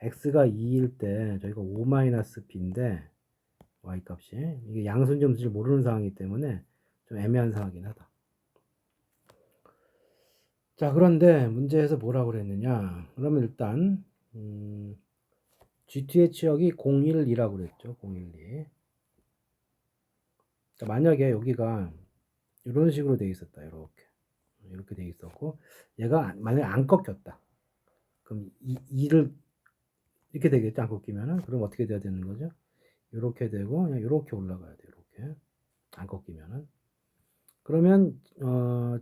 x가 2일 때 저희가 5-b인데 y 값이 이게 양수인지 음수인지 모르는 상황이기 때문에 좀 애매한 상황이긴 하다. 자, 그런데 문제에서 뭐라고 그랬느냐? 그러면 일단 GT의 치역이 012라고 그랬죠. 012. 자, 만약에 여기가 이런 식으로 돼 있었다. 이렇게 돼 있었고 얘가 만약에 안 꺾였다. 그럼 2를 이렇게 되겠죠. 안 꺾이면은 그럼 어떻게 돼야 되는 거죠? 이렇게 되고 그냥 이렇게 올라가야 돼요. 이렇게 안 꺾이면은 그러면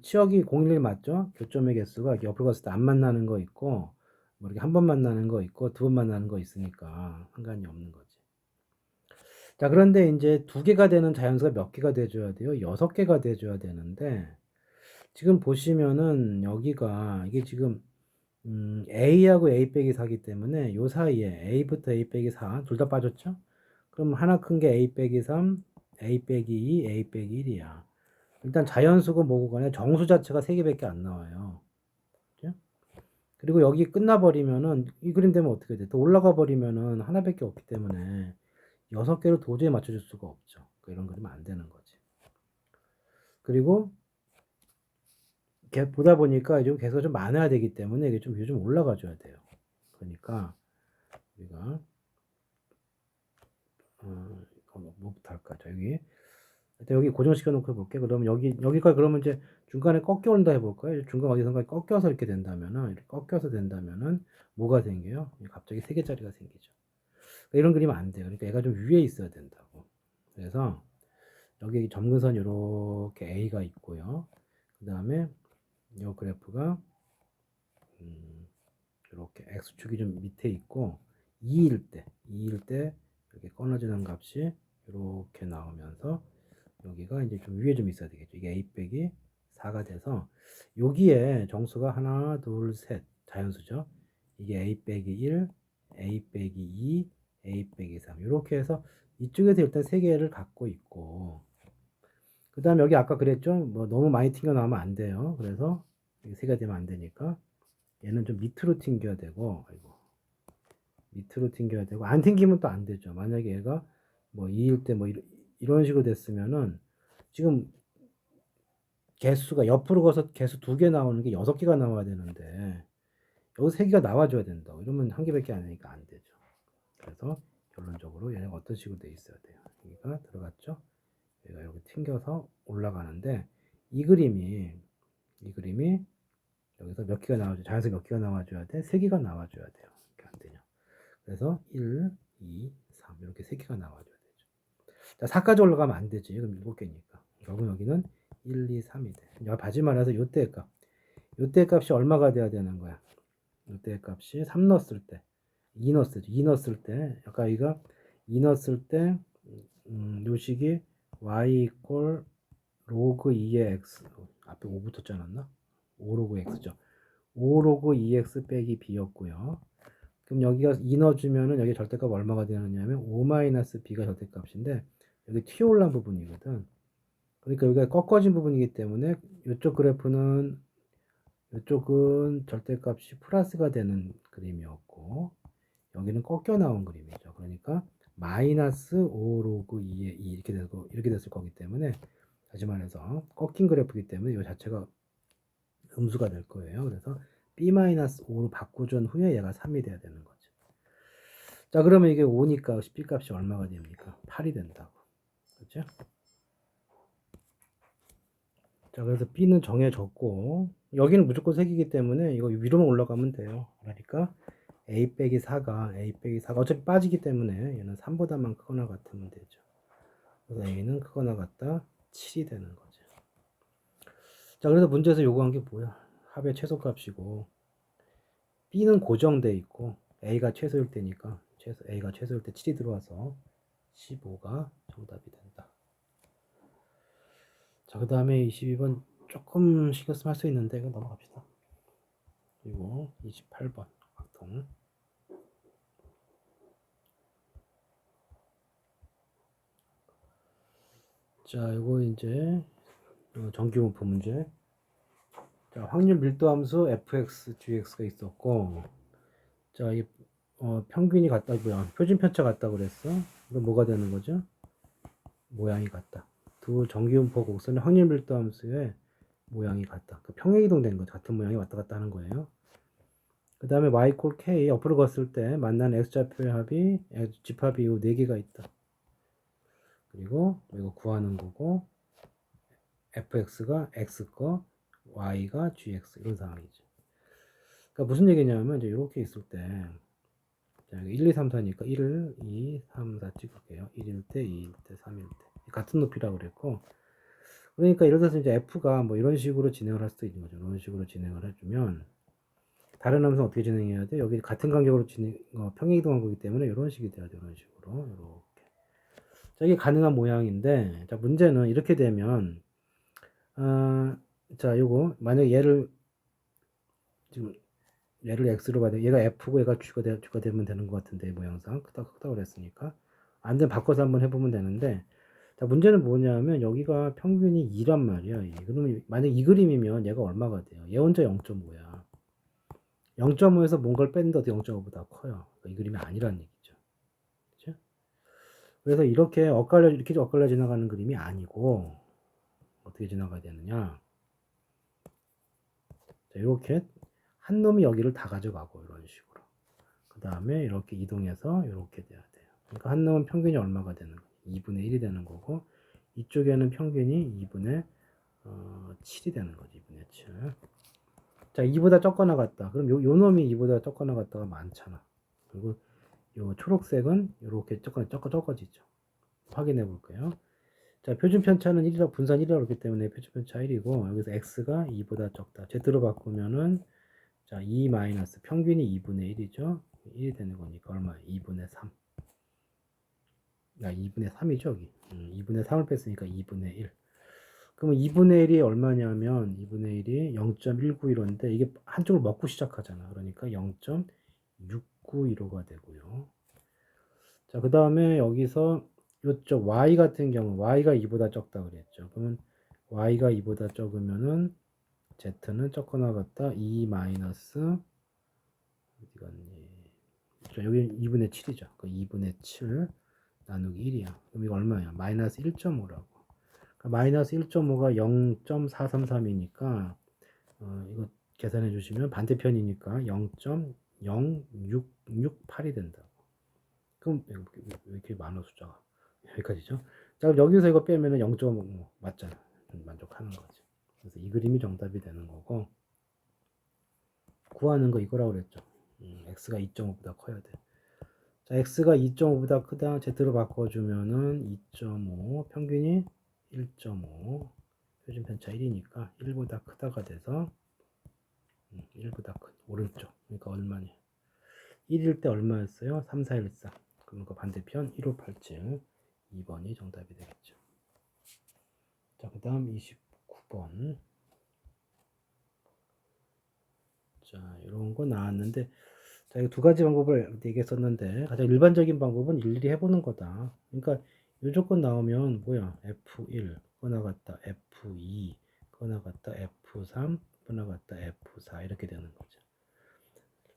치역이 011 맞죠? 교점의 개수가 옆으로 갔을 때 안 만나는 거 있고 뭐 이렇게 한 번 만나는 거 있고 두 번 만나는 거 있으니까 상관이 없는 거지. 자, 그런데 이제 두 개가 되는 자연수가 몇 개가 돼줘야 돼요? 6개가 돼줘야 되는데 지금 보시면은 여기가 이게 지금 A하고 A 빼기 4기 때문에 요 사이에 A부터 A 빼기 4 둘 다 빠졌죠? 그럼 하나 큰 게 A 빼기 3, A 빼기 2, A 빼기 1이야. 일단 자연수고 뭐고 간에 정수 자체가 3개밖에 안 나와요. 그죠? 그리고 여기 끝나버리면은 이 그림 되면 어떻게 돼? 또 올라가 버리면은 하나밖에 없기 때문에 6개로 도저히 맞춰줄 수가 없죠. 이런 그림은 안 되는 거지. 그리고 보다 보니까 이제 개수가 좀 많아야 되기 때문에 이게 좀 위로 좀 올라가 줘야 돼요. 그러니까 우리가 뭐부터 할까? 여기 일단 여기 고정시켜 놓고 해볼게. 그러면 여기가 그러면 이제 중간에 꺾여 온다 해볼까요? 중간 어디선가 꺾여서 이렇게 된다면은 이렇게 꺾여서 된다면은 뭐가 생겨요? 갑자기 3개짜리가 생기죠. 그러니까 이런 그림은 안 돼요. 그러니까 얘가 좀 위에 있어야 된다고. 그래서 여기 점근선 이렇게 A가 있고요. 그 다음에 이 그래프가 이렇게 x축이 좀 밑에 있고 2일 때 이렇게 끊어지는 값이 이렇게 나오면서 여기가 이제 좀 위에 좀 있어야 되겠죠. 이게 a 빼기 4가 돼서 여기에 정수가 하나, 둘, 셋 자연수죠. 이게 a 빼기 1, a 빼기 2, a 빼기 3 이렇게 해서 이쪽에서 일단 3개를 갖고 있고 그 다음에 여기 아까 그랬죠. 뭐 너무 많이 튕겨 나오면 안 돼요. 그래서 3개가 되면 안 되니까 얘는 좀 밑으로 튕겨야 되고 밑으로 튕겨야 되고 안 튕기면 또 안 되죠. 만약에 얘가 뭐 2일 때 뭐 이런 식으로 됐으면은 지금 개수가 옆으로 가서 개수 2개 나오는 게 6개가 나와야 되는데 여기 3개가 나와줘야 된다. 이러면 한 개밖에 안 하니까 안 되죠. 그래서 결론적으로 얘는 어떤 식으로 돼 있어야 돼요. 여기가 들어갔죠? 얘가 이렇게 튕겨서 올라가는데 이 그림이 여기서 몇 개가 나와줘야 자연수 몇 개가 나와줘야 돼? 3개가 나와줘야 돼요. 이렇게 안 되냐? 그래서 1, 2, 3 이렇게 3개가 나와줘야 되죠. 자, 4까지 올라가면 안 되지. 그럼 7개니까. 결국 여기는 1, 2, 3이 돼. 하지 말아서 요때 값. 요때 값이 얼마가 돼야 되는 거야? 요때 값이 3 넣었을 때, 2 넣었을 때, 2 넣었을 때, 아까 이가 2 넣었을 때, 요식이 y 이퀄 로그 2의 x, 앞에 5 붙었지 않았나? 5 로그 x죠. 5 로그 2x 빼기 b였고요. 그럼 여기가 2 넣어주면은 여기 절대값 얼마가 되느냐면 5-b가 절대값인데 여기 튀어올라온 부분이거든. 그러니까 여기가 꺾어진 부분이기 때문에 이쪽 그래프는 이쪽은 절대값이 플러스가 되는 그림이었고 여기는 꺾여 나온 그림이죠. 그러니까 마이너스 5 로그 2의 2 이렇게 됐을 거기 때문에 다시 말해서 꺾인 그래프이기 때문에 이 자체가 음수가 될 거예요. 그래서 b-5로 바꾸준 후에 얘가 3이 돼야 되는 거죠. 자, 그러면 이게 5니까 b 값이 얼마가 됩니까? 8이 된다고. 그렇죠? 자, 그래서 b는 정해졌고 여기는 무조건 색이기 때문에 이거 위로만 올라가면 돼요. 그러니까 a 빼기 4가 어차피 빠지기 때문에 얘는 3보다만 크거나 같으면 되죠. 그래서 a는 크거나 같다 7이 되는 거죠. 자, 그래서 문제에서 요구한 게 뭐야? 합의 최소값이고 b는 고정돼 있고 a가 최소일 때니까 a가 최소일 때 7이 들어와서 15가 정답이 된다. 자, 그 다음에 22번 조금 신경 쓰면 할 수 있는데 이거 넘어갑시다. 그리고 28번 확통. 자, 이거 이제 정규분포 문제. 자, 확률 밀도 함수 fx, gx가 있었고, 자, 이 평균이 같다, 뭐야, 표준 편차 같다 그랬어. 이건 뭐가 되는 거죠? 모양이 같다. 두 정규분포 곡선의 확률 밀도 함수의 모양이 같다. 그 평행 이동된 거 같은 모양이 왔다 갔다 하는 거예요. 그 다음에 y 콜 k 옆으로 갔을 때 만나는 x좌표의 합이 집합이 이 4개가 있다. 그리고 이거 구하는 거고 fx가 x 거, y가 gx 이런 상황이죠. 그러니까 무슨 얘기냐면 이제 이렇게 있을 때 자, 1, 2, 3, 4니까 1을 2, 3, 4 찍을게요. 1일 때, 2일 때, 3일 때 같은 높이라고 그랬고 그러니까 예를 들어서 이제 f가 뭐 이런 식으로 진행을 할 수도 있는 거죠. 이런 식으로 진행을 해주면 다른 함수는 어떻게 진행해야 돼? 여기 같은 간격으로 평행 이동한 거기 때문에 이런 식이 돼야 돼. 이런 식으로 이렇게. 자, 이게 가능한 모양인데 자, 문제는 이렇게 되면 자, 요거 만약에 얘를 지금 얘를 x로 봐야 돼. 얘가 f고 얘가 G가 되면 되는 것 같은데 모양상 크다 그랬으니까 안 되면 바꿔서 한번 해보면 되는데 자, 문제는 뭐냐면 여기가 평균이 2란 말이야. 그러면 만약 이 그림이면 얘가 얼마가 돼요? 얘 혼자 0.5야. 0.5에서 뭔가를 뺐는데 어떻게 0.5보다 커요? 그러니까 이 그림이 아니란 얘기죠. 그렇죠? 그래서 이렇게 엇갈려 지나가는 그림이 아니고 어떻게 지나가야 되느냐? 자, 이렇게 한 놈이 여기를 다 가져가고 이런 식으로. 그 다음에 이렇게 이동해서 이렇게 돼야 돼요. 그러니까 한 놈은 평균이 얼마가 되는 거예요? 2분의 1이 되는 거고 이쪽에는 평균이 2분의 7이 되는 거지. 2분의 7. 자, 2보다 적거나 같다. 그럼 요 놈이 2보다 적거나 같다가 많잖아. 그리고 요 초록색은 이렇게 적어지죠. 확인해 볼게요. 자, 표준 편차는 1이라 분산 1이라고 그랬기 때문에 표준 편차 1이고 여기서 x가 2보다 적다. z로 바꾸면은 자, 2 마이너스 평균이 2분의 1이죠. 1이 되는 거니까 얼마? 2분의 3. 2분의 3이죠, 여기. 2분의 3을 뺐으니까 2분의 1. 그러면 2분의 1이 얼마냐면 2분의 1이 0.191인데 이게 한쪽을 먹고 시작하잖아. 그러니까 0.691호가 되고요. 자, 그 다음에 여기서 이쪽 y 같은 경우 y가 2보다 적다 그랬죠. 그러면 y가 2보다 적으면은 z는 적거나 같다 2 마이너스 어디 갔니? 자, 여기 2분의 7이죠. 그 2분의 7 나누기 1이야. 그럼 이거 얼마야? 마이너스 1.5라고. 그러니까 마이너스 1.5가 0.433이니까 이거 계산해 주시면 반대편이니까 0.0668이 된다고. 그럼 왜 이렇게 많아 숫자가? 여기까지죠. 자, 그럼 여기서 이거 빼면은 0.5 맞잖아. 만족하는 거지. 그래서 이 그림이 정답이 되는 거고, 구하는 거 이거라고 그랬죠. x가 2.5보다 커야 돼. 자, x가 2.5보다 크다. z로 바꿔주면은 2.5, 평균이 1.5, 표준 편차 1이니까 1보다 크다가 돼서 1보다 큰 오른쪽. 그러니까 얼마니? 1일 때 얼마였어요? 3, 4, 1, 4. 그럼 그 반대편 1587. 2번이 정답이 되겠죠. 자, 그 다음 29번. 자, 이런 거 나왔는데, 자, 이거 두 가지 방법을 얘기했었는데, 가장 일반적인 방법은 일일이 해보는 거다. 그러니까, 이 조건 나오면, 뭐야, F1, 그거 나갔다, F2, 그거 나갔다, F3, 그거 나갔다, F4, 이렇게 되는 거죠.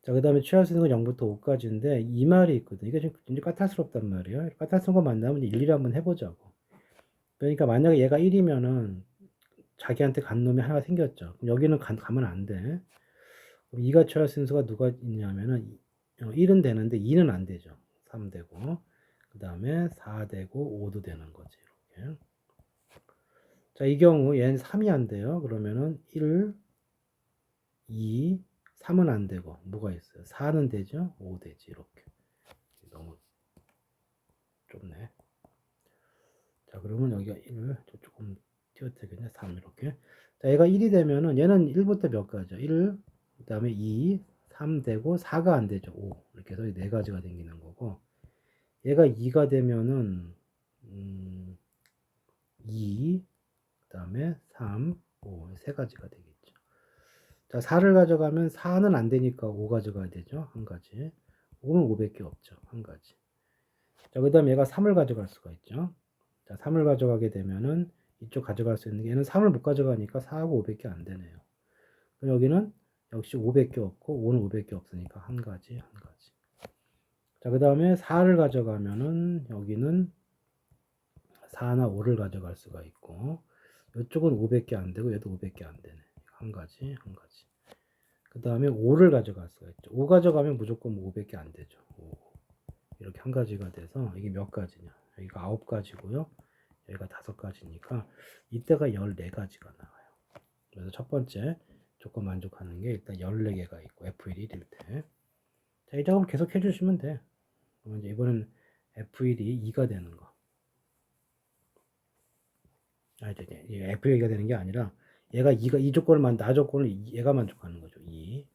자, 그 다음에 취할 수 있는 건 0부터 5까지인데, 이 말이 있거든. 이게 좀 굉장히 까탈스럽단 말이에요. 까탈스러운 거 만나면 일일이 한번 해보자고. 그러니까, 만약에 얘가 1이면은, 자기한테 간 놈이 하나 생겼죠. 그럼 여기는 가면 안 돼. 2가 처할 순서가 누가 있냐면은 1은 되는데 2는 안 되죠. 3 되고 그 다음에 4 되고 5도 되는 거지. 이렇게. 자, 이 경우 얘는 3이 안 돼요. 그러면은 1, 2, 3은 안 되고 뭐가 있어요? 4는 되죠? 5 되지. 이렇게. 너무 좁네. 자, 그러면 여기가 1, 조금 띄워되겠네. 3 이렇게. 자, 얘가 1이 되면은 얘는 1부터 몇 가지야? 1, 그 다음에 2, 3 되고 4가 안 되죠. 5. 이렇게 해서 네 가지가 생기는 거고. 얘가 2가 되면은 2, 그 다음에 3, 5, 세 가지가 되겠죠. 자, 4를 가져가면 4는 안 되니까 5 가져가야 되죠. 한 가지. 5는 5밖에 없죠. 한 가지. 자, 그 다음에 얘가 3을 가져갈 수가 있죠. 자, 3을 가져가게 되면은 이쪽 가져갈 수 있는 게 얘는 3을 못 가져가니까 4하고 5밖에 안 되네요. 그럼 여기는 역시 5밖에 없고 5는 5밖에 없으니까 한 가지, 한 가지. 자, 그 다음에 4를 가져가면은 여기는 4나 5를 가져갈 수가 있고 이쪽은 5밖에 안 되고 얘도 5밖에 안 되네. 한 가지, 한 가지. 그 다음에 5를 가져갈 수가 있죠. 5 가져가면 무조건 5밖에 안 되죠. 5. 이렇게 한 가지가 돼서 이게 몇 가지냐? 여기가 9가지고요. 여기가 5가지니까 이때가 14가지가 나와요. 그래서 첫 번째 조건 만족하는 게 일단 14개가 있고 F1이 1일 때. 자, 이 작업을 계속 해주시면 돼. 그러면 이제 이번엔 F1이 2가 되는 거. 이제 F 얘기가 되는 게 아니라 얘가 이 조건을 나 조건을 얘가 만족하는 거죠. 2.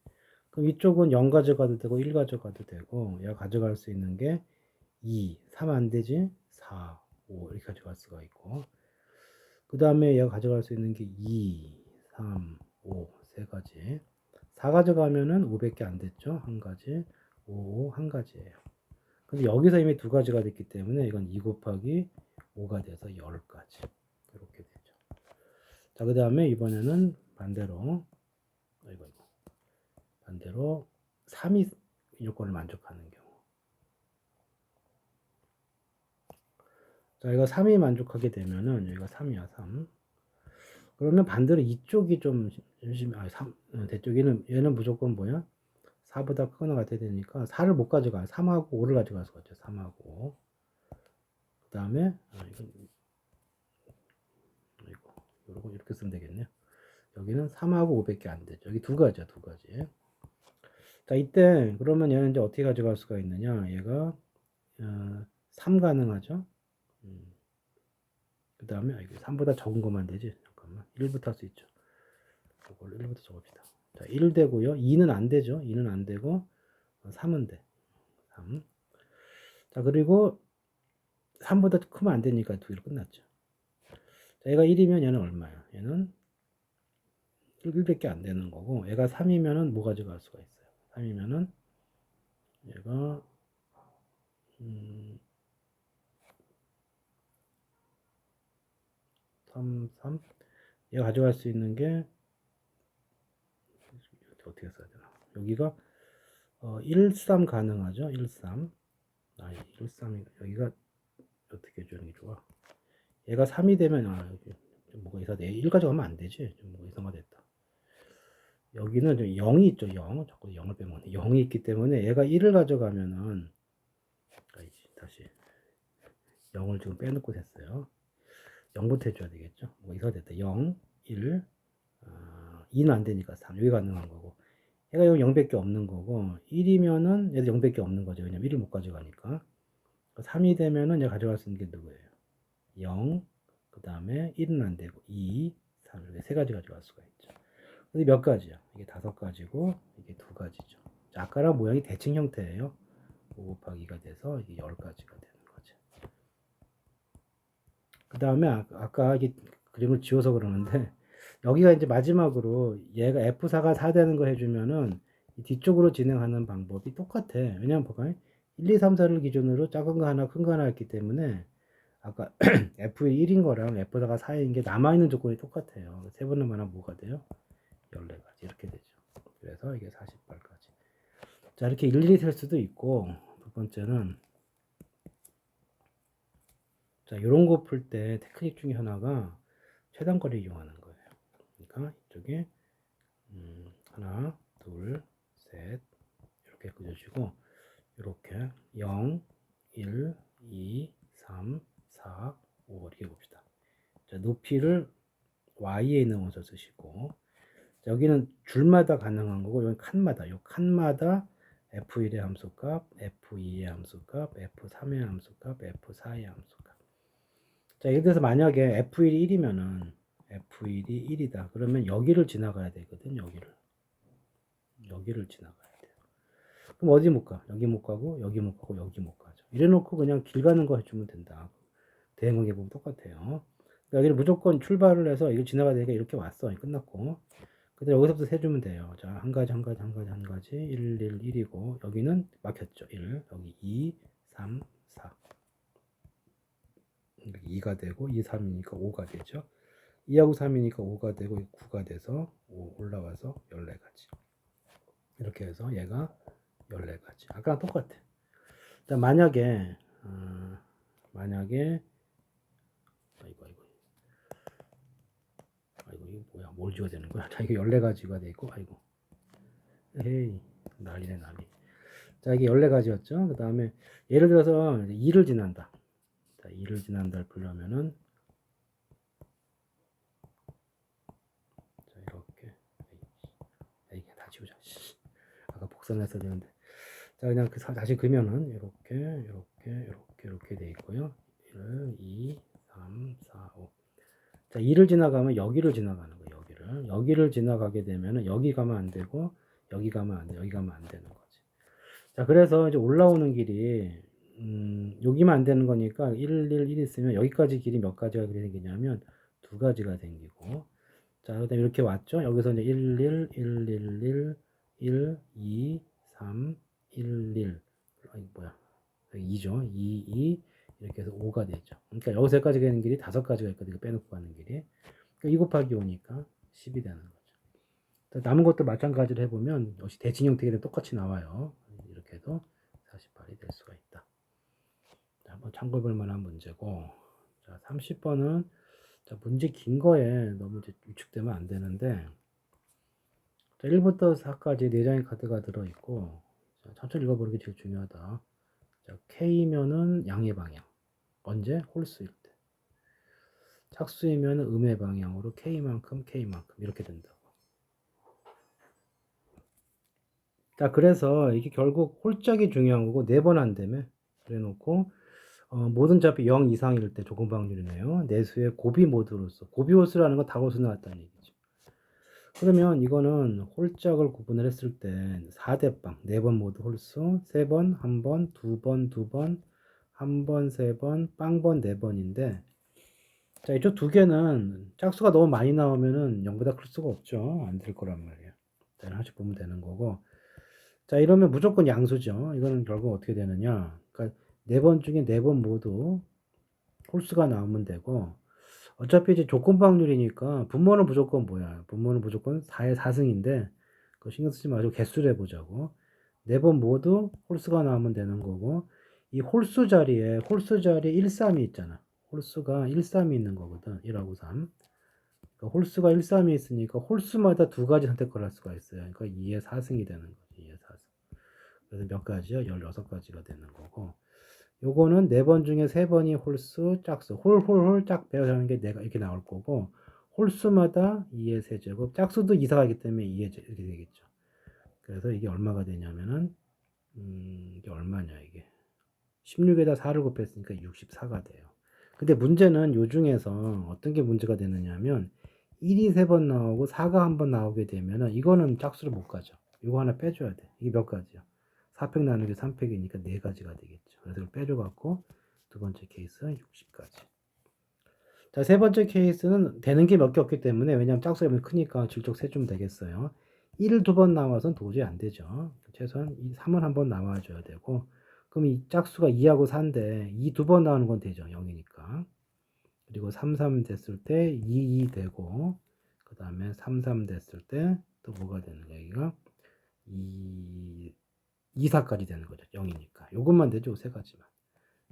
그럼 이쪽은 0 가져가도 되고 1 가져가도 되고 얘가 가져갈 수 있는 게 2, 3 안 되지? 4, 5 이렇게 가져갈 수가 있고 그 다음에 얘가 가져갈 수 있는 게 2, 3, 5 세 가지 4 가져가면은 5밖에 안 됐죠? 한 가지 5, 한 가지예요. 근데 여기서 이미 두 가지가 됐기 때문에 이건 2 곱하기 5가 돼서 10가지 이렇게 되죠. 자, 그 다음에 이번에는 반대로 반대로 3이 요건을 만족하는 경우. 자, 이거 3이 만족하게 되면은 여기가 3이야, 3. 그러면 반대로 이쪽이 좀 열심히 3 대쪽에는 얘는 무조건 뭐야? 4보다 크거나 같아야 되니까 4를 못 가져가. 3하고 5를 가져갈 수가 있죠. 3하고 5. 그다음에 이거 이렇게 쓰면 되겠네요. 여기는 3하고 5밖에 안 되죠. 여기 두 가지야, 두 가지. 자, 이때 그러면 얘는 이제 어떻게 가져갈 수가 있느냐? 얘가 3 가능하죠. 그 다음에 이게 3보다 적은 것만 되지. 잠깐만. 1부터 할 수 있죠. 이걸 1부터 적읍시다. 자, 1 되고요. 2는 안 되죠. 2는 안 되고 3은 돼. 3. 자, 그리고 3보다 크면 안 되니까 2로 끝났죠. 자, 얘가 1이면 얘는 얼마야? 얘는 1밖에 안 되는 거고 얘가 3이면은 뭐 가져갈 수가 있어요. 3이면은 얘가 3, 3 얘가 가져갈 수 있는 게 어떻게 써야 되나? 여기가 1, 3 가능하죠? 1, 3. 1, 3이 여기가 어떻게 해주는 게 좋아? 얘가 3이 되면 여기 좀 뭐가 이상하다. 1 가져가면 안 되지. 좀 뭐가 이상하겠다. 여기는 좀 0이 있죠. 0. 자꾸 0을 빼면 0이 있기 때문에 얘가 1을 가져가면은 다시 0을 지금 빼놓고 됐어요. 0부터 해줘야 되겠죠. 뭐 이거 됐다. 0, 1, 2는 안 되니까 3. 여기 가능한 거고. 얘가 여기 0밖에 없는 거고, 1이면은 얘도 0밖에 없는 거죠. 왜냐면 1을 못 가져가니까. 3이 되면은 얘가 가져갈 수 있는 게 누구예요? 0, 그 다음에 1은 안 되고, 2, 3. 이렇게 세 가지 가져갈 수가 있죠. 근데 몇 가지야? 이게 5가지고, 이게 2가지죠. 자, 아까랑 모양이 대칭 형태예요. 5 곱하기 2가 돼서 이게 10가지가 되는 거죠. 그 다음에 아까 이게 그림을 지워서 그러는데, 여기가 이제 마지막으로 얘가 F4가 4 되는 거 해주면은 뒤쪽으로 진행하는 방법이 똑같아. 왜냐면 봐봐요. 1, 2, 3, 4를 기준으로 작은 거 하나, 큰 거 하나 했기 때문에 아까 F1이 1인 거랑 F4가 4인 게 남아있는 조건이 똑같아요. 세 번을 만하면 뭐가 돼요? 14가지. 이렇게 되죠. 그래서 이게 48가지. 자, 이렇게 일일이 셀 수도 있고, 두 번째는, 자, 이런 거 풀 때 테크닉 중에 하나가 최단거리 이용하는 거예요. 그러니까 이쪽에 하나, 둘, 셋 이렇게 그려주시고 이렇게 0, 1, 2, 3, 4, 5 이렇게 봅시다. 자, 높이를 y에 넣어서 쓰시고 자, 여기는 줄마다 가능한 거고 여기 칸마다 이 칸마다 f1의 함수값, f2의 함수값, f3의 함수값, f4의 함수값. 자, 예를 들어서 만약에 f1이 1이면은 f1이 1이다. 그러면 여기를 지나가야 되거든. 여기를 지나가야 돼요. 그럼 어디 못 가? 여기 못 가고 여기 못 가고 여기 못 가죠. 이래 놓고 그냥 길 가는 거 해주면 된다. 대응하게 보면 똑같아요. 그러니까 여기를 무조건 출발을 해서 이걸 지나가야 되니까 이렇게 왔어. 끝났고. 그다음 여기서부터 세주면 돼요. 자, 한 가지, 1, 1, 1이고 여기는 막혔죠. 1, 여기 2, 3, 4. 2가 되고 2, 3이니까 5가 되죠. 2하고 3이니까 5가 되고 9가 돼서 5 올라와서 14가지. 이렇게 해서 얘가 14가지. 아까랑 똑같아. 자, 만약에 아이고 이거 뭐야? 뭘 지워야 되는 거야? 자, 이게 14가지가 돼 있고 아이고. 에이, 난리네 난리. 자, 이게 14가지였죠. 그 다음에 예를 들어서 2를 지난다. 자, 2를 지난다를 풀려면은 자, 이렇게 이게 다 지우자. 아까 복선했어야 되는데. 자, 그냥 다시 그면은 이렇게 돼 있고요. 1, 2, 3, 4, 5. 자, 2를 지나가면 여기를 지나가는 거예요. 여기를 지나가게 되면은 여기 가면 안 되고 여기 가면 안 돼. 여기 가면 안 되는 거지. 자, 그래서 이제 올라오는 길이 여기만 안 되는 거니까 1, 1, 1 있으면 여기까지 길이 몇 가지가 생기냐면 2가지가 생기고 자, 그다음에 이렇게 왔죠. 여기서 이제 1, 1, 1, 1, 1, 1, 2, 3, 1, 1. 뭐야? 2죠. 2, 2 이렇게 해서 5가 되죠. 그러니까 여기서 여기까지 가는 길이 5가지가 있거든요. 빼놓고 가는 길이. 그러니까 2 곱하기 5니까 10이 되는 거죠. 남은 것도 마찬가지로 해보면 역시 대칭 형태가 똑같이 나와요. 이렇게 해도 48이 될 수가 있다. 자, 한번 참고해 볼 만한 문제고 자, 30번은 자, 문제 긴 거에 너무 이제 위축되면 안 되는데 자, 1부터 4까지 4장의 카드가 들어있고 자, 천천히 읽어보는 게 제일 중요하다. 자, K면은 양의 방향 언제? 홀수일 때 착수이면 음의 방향으로 K만큼 이렇게 된다고. 자, 그래서 이게 결국 홀짝이 중요한 거고 4번 안 되면 그래 놓고 모든 잡이 0 이상일 때 조건 방률이네요. 내수의 고비 모드로서 고비 홀수라는 건 다홀수 나왔다는 얘기죠. 그러면 이거는 홀짝을 구분을 했을 때 4대빵 4번 모두 홀수 3번 1번 2번 2번 1번 3번 빵번 4번인데 자, 이쪽 두 개는 짝수가 너무 많이 나오면은 0보다 클 수가 없죠. 안 될 거란 말이에요. 자, 하나씩 보면 되는 거고. 자, 이러면 무조건 양수죠. 이거는 결국 어떻게 되느냐. 그러니까 4번 중에 4번 모두 홀수가 나오면 되고, 어차피 이제 조건 방률이니까 분모는 무조건 뭐야? 분모는 무조건 4의 4승인데, 그거 신경 쓰지 말고 개수를 해보자고. 4번 모두 홀수가 나오면 되는 거고, 이 홀수 자리에 1, 3이 있잖아. 홀수가 1, 3이 있는 거거든. 1하고 3. 그러니까 홀수가 1, 3이 있으니까 홀수마다 2가지 선택을 할 수가 있어요. 그러니까 2의 4승이 되는 거지. 2의 4승. 그래서 몇 가지요? 16가지가 되는 거고. 요거는 4번 중에 3번이 홀수, 짝수. 홀 짝 배워서 게 내가 이렇게 나올 거고, 홀수마다 2의 세제곱, 짝수도 이사가기 때문에 2의 제 이렇게 되겠죠. 그래서 이게 얼마가 되냐면은, 이게 얼마냐, 이게. 16에다 4를 곱했으니까 64가 돼요. 근데 문제는 요 중에서 어떤 게 문제가 되느냐면, 1이 3번 나오고 4가 한 번 나오게 되면은, 이거는 짝수를 못 가죠. 이거 하나 빼줘야 돼. 이게 몇 가지야? 4팩 나누기 3팩이니까 4가지가 되겠죠. 그래서 이걸 빼줘갖고, 두 번째 케이스 60까지. 자, 세 번째 케이스는 되는 게 몇 개 없기 때문에, 왜냐면 짝수가 크니까 질적 세주면 되겠어요. 1을 2번 나와서는 도저히 안 되죠. 최소한 3은 한 번 나와줘야 되고, 그럼 이 짝수가 2하고 4인데, 2 2번 나오는 건 되죠. 0이니까. 그리고 3, 3 됐을 때 2, 2 되고, 그 다음에 3, 3 됐을 때 또 뭐가 되는 거야, 여기가? 2, 2, 4까지 되는 거죠. 0이니까. 요것만 되죠. 세 가지만.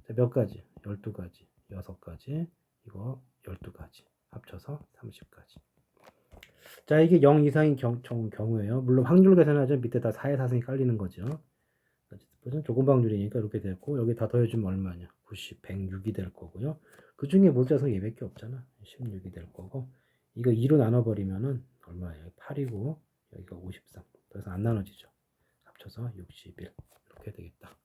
자, 몇 가지? 12가지, 6가지, 이거 12가지. 합쳐서 30가지. 자, 이게 0 이상인 경우예요. 물론 확률 계산하죠. 밑에 다 4의 사승이 깔리는 거죠. 어쨌든 조금 확률이니까 이렇게 됐고, 여기 다 더해주면 얼마냐? 90, 106이 될 거고요. 그 중에 모자성 얘밖에 없잖아. 16이 될 거고, 이거 2로 나눠버리면은 얼마예요? 8이고, 여기가 53. 그래서 안 나눠지죠. 합쳐서 61. 이렇게 되겠다.